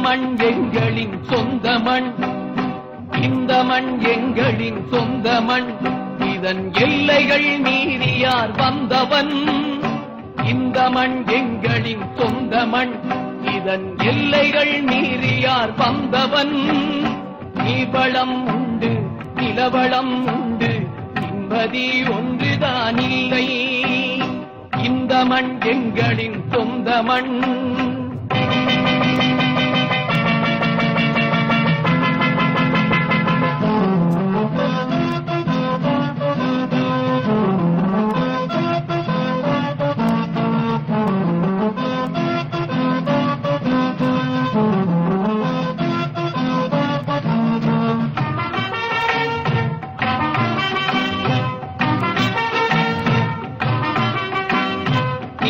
மண் எங்களின் சொந்த மண், இந்த மண் எங்களின் சொந்த மண், இதன் எல்லைகள் மீறி யார் வந்தவன்? இந்த மண் எங்களின் சொந்த மண், இதன் எல்லைகள் மீறி யார் வந்தவன்? நீர்வளம் உண்டு, நிலவளம் உண்டு, நிம்மதி ஒன்றுதான் இல்லை. இந்த மண் எங்களின் சொந்த மண்.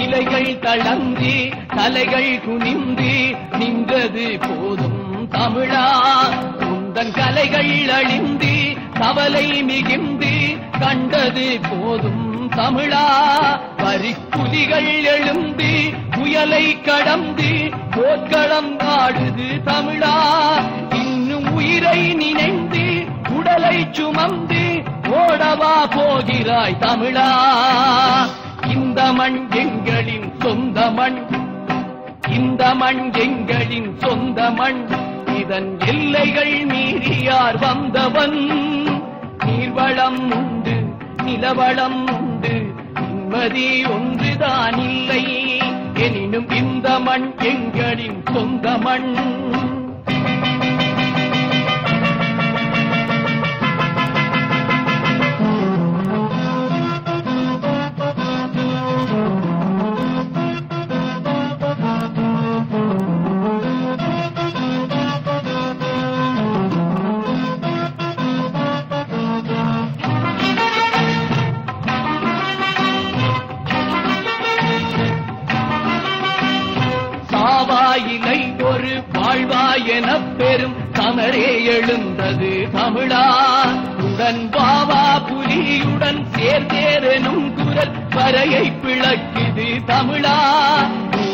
இலைகள் தளர்ந்து தலைகள் குனிந்து நின்றது போதும் தமிழா. உந்தன் கலைகள் அழிந்து கவலை மிகுந்து கண்டது போதும் தமிழா. வரிப்புலிகள் எழுந்து புயலை கடந்து போர்க்களம் ஆடுது தமிழா. இன்னும் உயிரை நினைந்து உடலை சுமந்து ஓடவா போகிறாய் தமிழா. இந்த மண் எங்களின் சொந்த மண், இந்த மண் எங்களின் சொந்த மண், இதன் எல்லைகள் மீறி யார் வந்தவன்? நீர்வளம் உண்டு, நிலவளம் உண்டு, நிம்மதி ஒன்றுதான் இல்லை. எனினும் இந்த மண் எங்களின் சொந்த மண். சாவாயிலை ஒரு வாழ்வாய் என பெரும் சமரே எழுந்தது தமிழா. உடன் பாவா புலியுடன் சேர்ந்தேரெனும் குரல் வரையை பிளக்குது தமிழா. நீ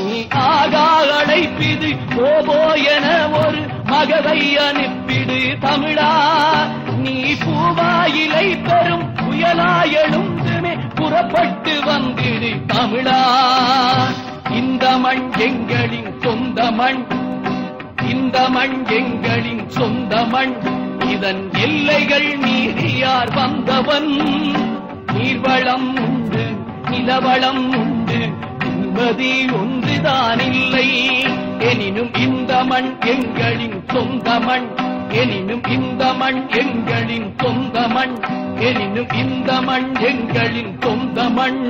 ஆகா அழைப்பிது போபோ என ஒரு மகவை அனுப்பிடு தமிழா. நீ பூவாயிலை பெரும் புயலாய் எழுந்துமே புறப்பட்டு வந்திடு தமிழா. இந்த மண் எங்களின் சொந்த மண், இந்த மண் எங்களின் சொந்த மண், இதன் எல்லைகள் மீறி யார் வந்தவன்? நீர்வளம் உண்டு, நிலவளம் உண்டு, நிம்மதி ஒன்றுதான் இல்லை. எனினும் இந்த மண் எங்களின் சொந்த மண், எனினும் இந்த மண் எங்களின் சொந்த மண், எனினும் இந்த மண் எங்களின் சொந்த மண்.